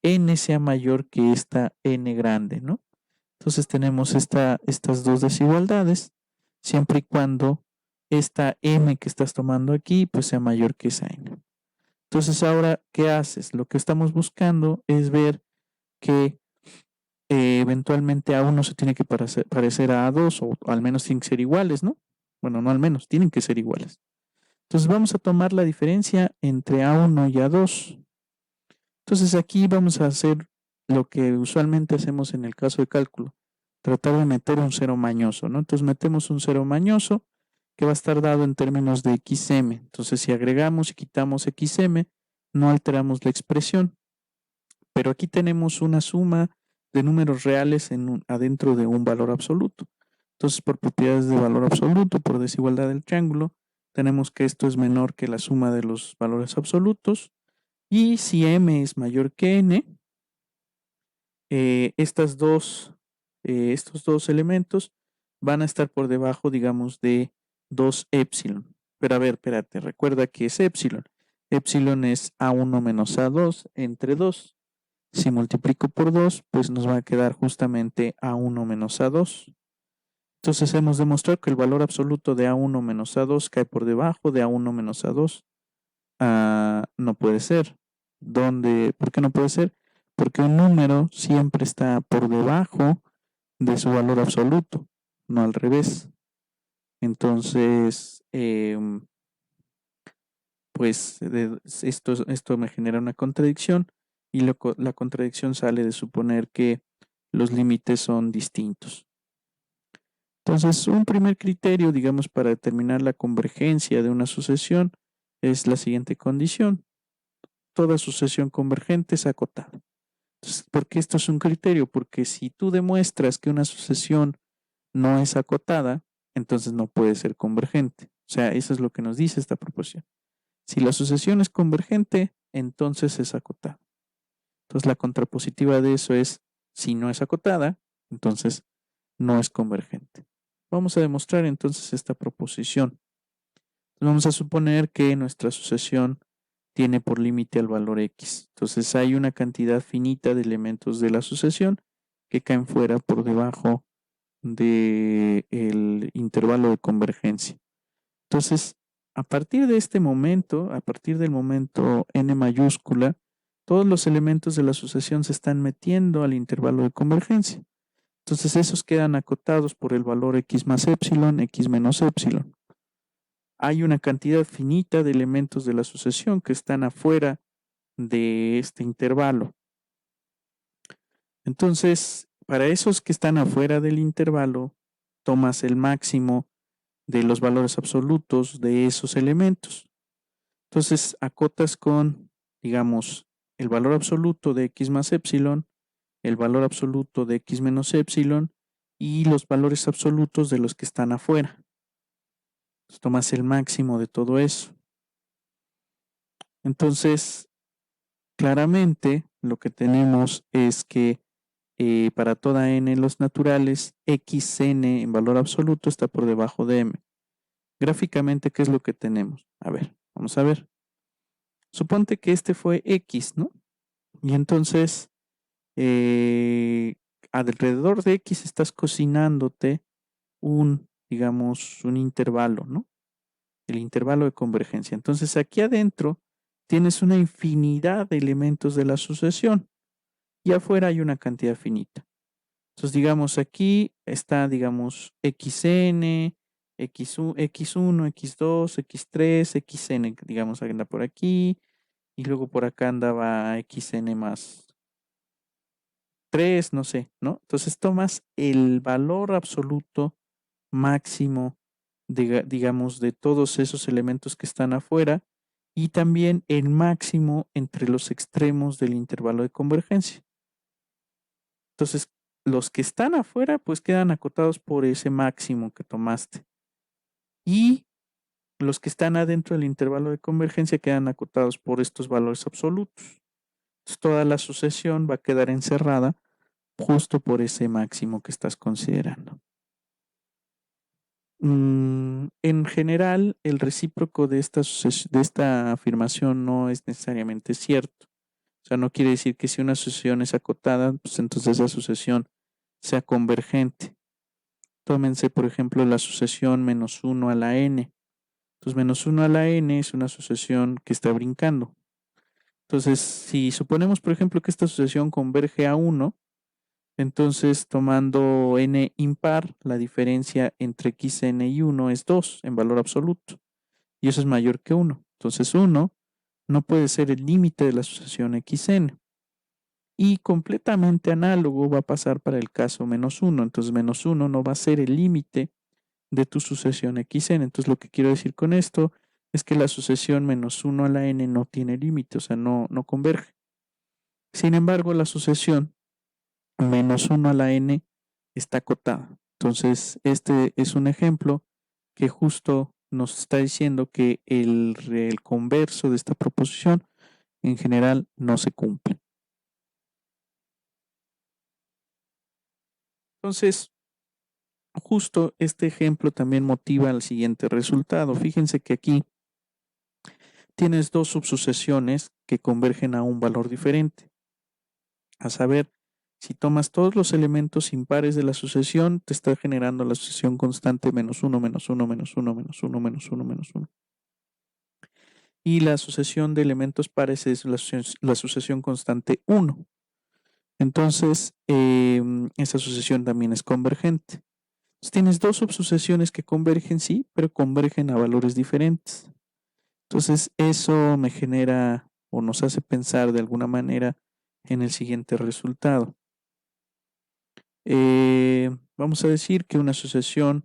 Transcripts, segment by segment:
n sea mayor que esta n grande, ¿no? Entonces tenemos estas dos desigualdades, siempre y cuando esta m que estás tomando aquí, pues sea mayor que esa n. Entonces ahora, ¿qué haces? Lo que estamos buscando es ver que eventualmente A1 se tiene que parecer a A2 o al menos tienen que ser iguales, ¿no? Bueno, no al menos, tienen que ser iguales. Entonces vamos a tomar la diferencia entre A1 y A2. Entonces aquí vamos a hacer lo que usualmente hacemos en el caso de cálculo, tratar de meter un cero mañoso, ¿no? Entonces metemos un cero mañoso que va a estar dado en términos de xm. Entonces si agregamos y quitamos xm, no alteramos la expresión, pero aquí tenemos una suma de números reales adentro de un valor absoluto. Entonces por propiedades de valor absoluto, por desigualdad del triángulo, tenemos que esto es menor que la suma de los valores absolutos. Y si m es mayor que n, estos dos elementos van a estar por debajo, digamos, de 2 epsilon. Pero a ver, espérate, recuerda que es epsilon. Epsilon es A1 menos A2 entre 2. Si multiplico por 2, pues nos va a quedar justamente A1 menos A2. Entonces hemos demostrado que el valor absoluto de A1 menos A2 cae por debajo de A1 menos A2. No puede ser. ¿Por qué no puede ser? Porque un número siempre está por debajo de su valor absoluto, no al revés. Entonces, pues esto me genera una contradicción y la contradicción sale de suponer que los límites son distintos. Entonces, un primer criterio, digamos, para determinar la convergencia de una sucesión es la siguiente condición. Toda sucesión convergente es acotada. Entonces, ¿por qué esto es un criterio? Porque si tú demuestras que una sucesión no es acotada, entonces no puede ser convergente. O sea, eso es lo que nos dice esta proposición. Si la sucesión es convergente, entonces es acotada. Entonces, la contrapositiva de eso es, si no es acotada, entonces no es convergente. Vamos a demostrar entonces esta proposición. Vamos a suponer que nuestra sucesión tiene por límite al valor x. Entonces hay una cantidad finita de elementos de la sucesión que caen fuera por debajo del intervalo de convergencia. Entonces, a partir de este momento, a partir del momento n mayúscula, todos los elementos de la sucesión se están metiendo al intervalo de convergencia. Entonces, esos quedan acotados por el valor x más epsilon, x menos epsilon. Hay una cantidad finita de elementos de la sucesión que están afuera de este intervalo. Entonces, para esos que están afuera del intervalo, tomas el máximo de los valores absolutos de esos elementos. Entonces, acotas con, digamos, el valor absoluto de x más epsilon, el valor absoluto de x menos epsilon y los valores absolutos de los que están afuera. Entonces, tomas el máximo de todo eso. Entonces, claramente lo que tenemos es que para toda n los naturales, xn en valor absoluto está por debajo de m. Gráficamente, ¿qué es lo que tenemos? A ver, vamos a ver. Suponte que este fue x, ¿no? Y entonces, alrededor de x estás cocinándote digamos, un intervalo, ¿no? El intervalo de convergencia. Entonces, aquí adentro tienes una infinidad de elementos de la sucesión y afuera hay una cantidad finita. Entonces, digamos, aquí está, digamos, xn, x1, x2, x3, xn, digamos, anda por aquí, y luego por acá andaba xn más 3, no sé, ¿no? Entonces tomas el valor absoluto máximo, digamos, de todos esos elementos que están afuera y también el máximo entre los extremos del intervalo de convergencia. Entonces, los que están afuera, pues quedan acotados por ese máximo que tomaste. Y los que están adentro del intervalo de convergencia quedan acotados por estos valores absolutos. Entonces, toda la sucesión va a quedar encerrada justo por ese máximo que estás considerando. En general, el recíproco de esta afirmación no es necesariamente cierto. O sea, no quiere decir que si una sucesión es acotada, pues entonces esa sucesión sea convergente. Tómense, por ejemplo, la sucesión menos 1 a la n. Entonces, menos 1 a la n es una sucesión que está brincando. Entonces, si suponemos, por ejemplo, que esta sucesión converge a 1, entonces tomando n impar, la diferencia entre xn y 1 es 2 en valor absoluto. Y eso es mayor que 1. Entonces, 1 no puede ser el límite de la sucesión xn. Y completamente análogo va a pasar para el caso menos 1. Entonces, menos 1 no va a ser el límite de tu sucesión xn. Entonces, lo que quiero decir con esto es que la sucesión menos 1 a la n no tiene límite, o sea, no converge. Sin embargo, la sucesión menos 1 a la n está acotada. Entonces, este es un ejemplo que justo nos está diciendo que el converso de esta proposición en general no se cumple. Entonces, justo este ejemplo también motiva al siguiente resultado. Fíjense que aquí tienes dos subsucesiones que convergen a un valor diferente. A saber, si tomas todos los elementos impares de la sucesión, te está generando la sucesión constante menos 1, menos 1, menos 1, menos 1, menos 1, menos 1. Y la sucesión de elementos pares es la sucesión constante 1. Entonces, esa sucesión también es convergente. Entonces, tienes dos subsucesiones que convergen, sí, pero convergen a valores diferentes. Entonces, eso me genera o nos hace pensar de alguna manera en el siguiente resultado. Vamos a decir que una sucesión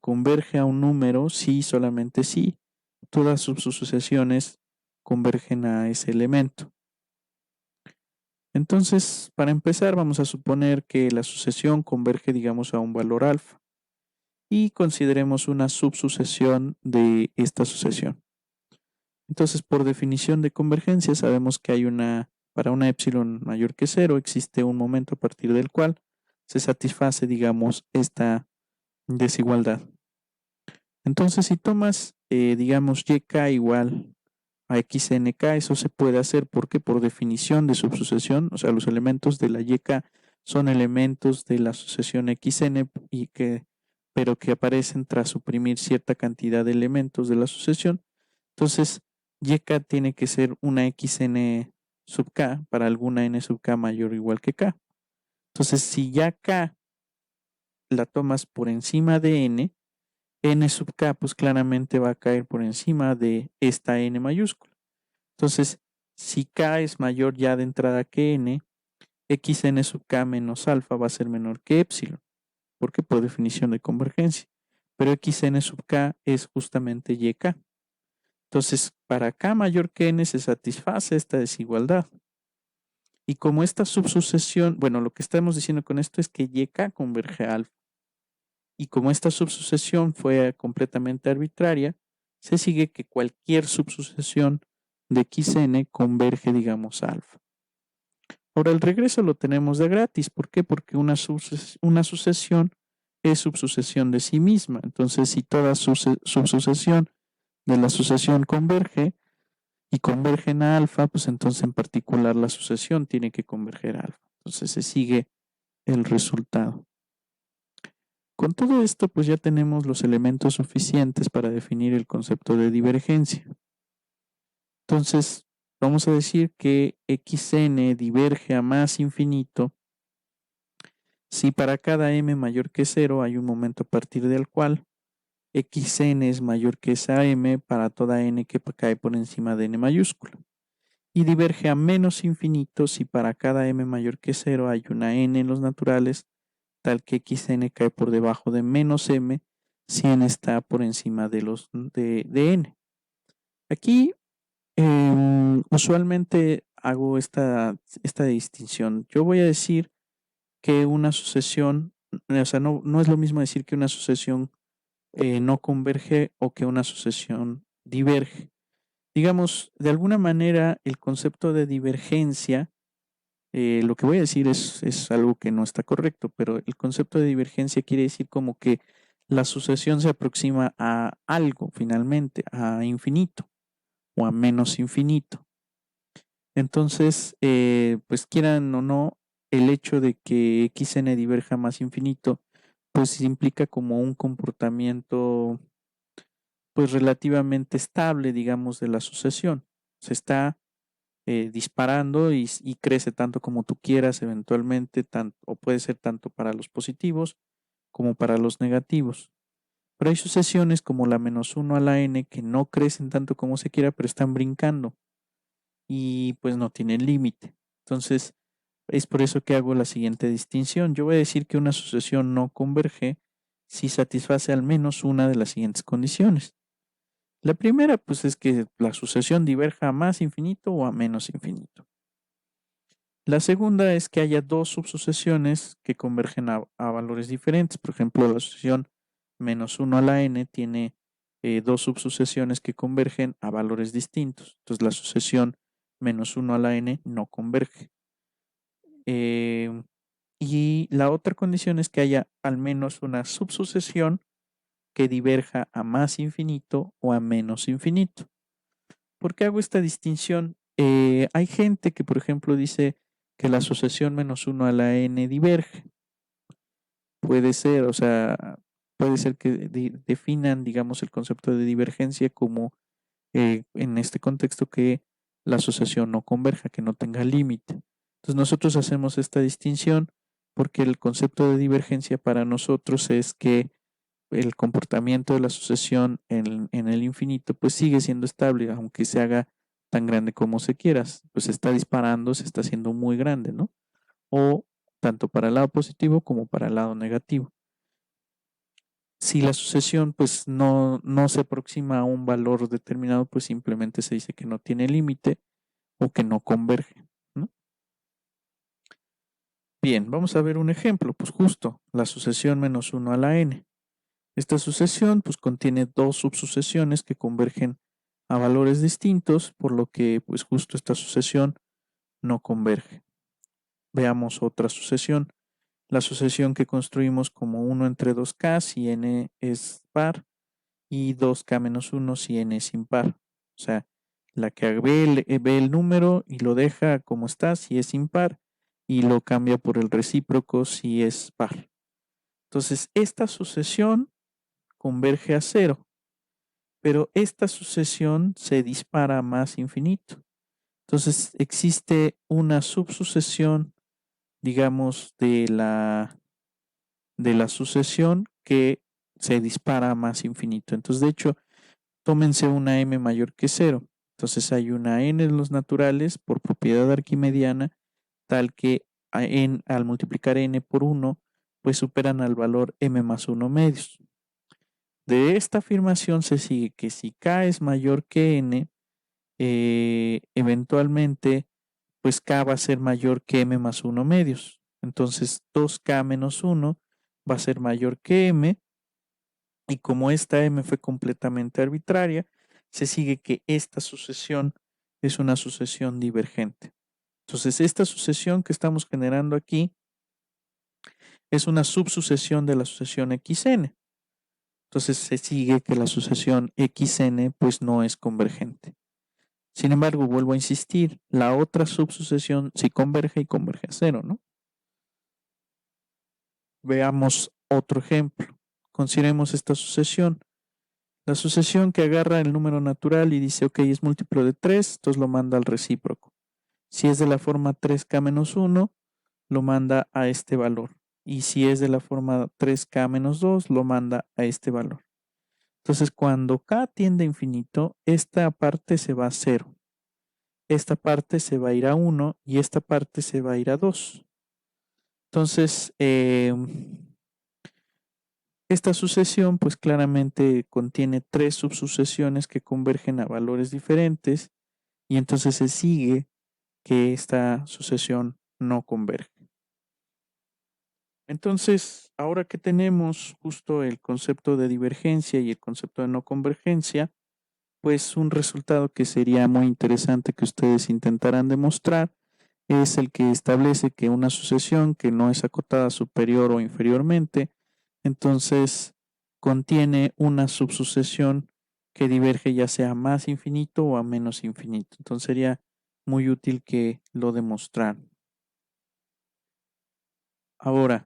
converge a un número si, solamente si, todas sus sucesiones convergen a ese elemento. Entonces, para empezar, vamos a suponer que la sucesión converge, digamos, a un valor alfa y consideremos una subsucesión de esta sucesión. Entonces, por definición de convergencia, sabemos que hay para una epsilon mayor que 0, existe un momento a partir del cual se satisface, digamos, esta desigualdad. Entonces, si tomas, digamos, yk igual a xnk, eso se puede hacer porque por definición de subsucesión, o sea, los elementos de la yk son elementos de la sucesión xn pero que aparecen tras suprimir cierta cantidad de elementos de la sucesión. Entonces, yk tiene que ser una xn sub k para alguna n sub k mayor o igual que k. Entonces, si ya k la tomas por encima de n sub k pues claramente va a caer por encima de esta n mayúscula. Entonces, si k es mayor ya de entrada que n, xn sub k menos alfa va a ser menor que epsilon, porque por definición de convergencia. Pero xn sub k es justamente yk. Entonces, para k mayor que n se satisface esta desigualdad. Y como esta subsucesión, bueno, lo que estamos diciendo con esto es que yk converge a alfa. Y como esta subsucesión fue completamente arbitraria, se sigue que cualquier subsucesión de xn converge, digamos, a alfa. Ahora, el regreso lo tenemos de gratis. ¿Por qué? Porque una sucesión es subsucesión de sí misma. Entonces, si toda subsucesión de la sucesión converge y convergen a alfa, pues entonces en particular la sucesión tiene que converger a alfa. Entonces se sigue el resultado. Con todo esto, pues ya tenemos los elementos suficientes para definir el concepto de divergencia. Entonces, vamos a decir que xn diverge a más infinito si para cada m mayor que 0 hay un momento a partir del cual xn es mayor que esa m para toda n que cae por encima de n mayúscula. Y diverge a menos infinito si para cada m mayor que 0 hay una n en los naturales tal que xn cae por debajo de menos m si n está por encima de n. Aquí usualmente hago esta distinción. Yo voy a decir que una sucesión, o sea, no es lo mismo decir que una sucesión no converge o que una sucesión diverge. Digamos, de alguna manera el concepto de divergencia, lo que voy a decir es algo que no está correcto, pero el concepto de divergencia quiere decir como que la sucesión se aproxima a algo finalmente, a infinito o a menos infinito. Entonces, pues quieran o no, el hecho de que xn diverja más infinito, pues implica como un comportamiento pues relativamente estable, digamos, de la sucesión. Se está disparando y crece tanto como tú quieras eventualmente, o puede ser tanto para los positivos como para los negativos. Pero hay sucesiones como la -1 a la n que no crecen tanto como se quiera, pero están brincando y pues no tienen límite. Entonces, es por eso que hago la siguiente distinción. Yo voy a decir que una sucesión no converge si satisface al menos una de las siguientes condiciones. La primera, pues, es que la sucesión diverja a más infinito o a menos infinito. La segunda es que haya dos subsucesiones que convergen a valores diferentes. Por ejemplo, la sucesión -1 a la n tiene dos subsucesiones que convergen a valores distintos. Entonces, la sucesión -1 a la n no converge. Y la otra condición es que haya al menos una subsucesión que diverja a más infinito o a menos infinito. ¿Por qué hago esta distinción? Hay gente que, por ejemplo, dice que la sucesión -1 a la n diverge. Puede ser, o sea, puede ser que definan, digamos, el concepto de divergencia como en este contexto que la asociación no converja, que no tenga límite. Entonces nosotros hacemos esta distinción porque el concepto de divergencia para nosotros es que el comportamiento de la asociación en el infinito pues sigue siendo estable, aunque se haga tan grande como se quiera, pues se está disparando, se está haciendo muy grande, ¿no? O tanto para el lado positivo como para el lado negativo. Si la sucesión pues no se aproxima a un valor determinado, pues simplemente se dice que no tiene límite o que no converge, ¿no? Bien, vamos a ver un ejemplo, pues justo la sucesión -1 a la n. Esta sucesión pues contiene dos subsucesiones que convergen a valores distintos, por lo que pues justo esta sucesión no converge. Veamos otra sucesión. La sucesión que construimos como 1 entre 2k si n es par y 2k-1 si n es impar. O sea, la que ve el número y lo deja como está si es impar y lo cambia por el recíproco si es par. Entonces, esta sucesión converge a cero, pero esta sucesión se dispara a más infinito. Entonces, existe una subsucesión, digamos, de la sucesión que se dispara a más infinito. Entonces, de hecho, tómense una m mayor que cero. Entonces hay una n en los naturales por propiedad arquimediana tal que al multiplicar n por 1, pues superan al valor m más 1 medios. De esta afirmación se sigue que si k es mayor que n, eventualmente pues k va a ser mayor que m más 1 medios. Entonces 2k menos 1 va a ser mayor que m, y como esta m fue completamente arbitraria, se sigue que esta sucesión es una sucesión divergente. Entonces, esta sucesión que estamos generando aquí es una subsucesión de la sucesión xn. Entonces, se sigue que la sucesión xn pues no es convergente. Sin embargo, vuelvo a insistir, la otra subsucesión sí converge y converge a cero, ¿no? Veamos otro ejemplo. Consideremos esta sucesión. La sucesión que agarra el número natural y dice, ok, es múltiplo de 3, entonces lo manda al recíproco. Si es de la forma 3k-1, lo manda a este valor. Y si es de la forma 3k-2, lo manda a este valor. Entonces, cuando k tiende a infinito, esta parte se va a 0. Esta parte se va a ir a 1 y esta parte se va a ir a 2. Entonces, esta sucesión pues claramente contiene tres subsucesiones que convergen a valores diferentes y entonces se sigue que esta sucesión no converge. Entonces, ahora que tenemos justo el concepto de divergencia y el concepto de no convergencia, pues un resultado que sería muy interesante que ustedes intentaran demostrar es el que establece que una sucesión que no es acotada superior o inferiormente, entonces contiene una subsucesión que diverge ya sea a más infinito o a menos infinito. Entonces sería muy útil que lo demostraran. Ahora,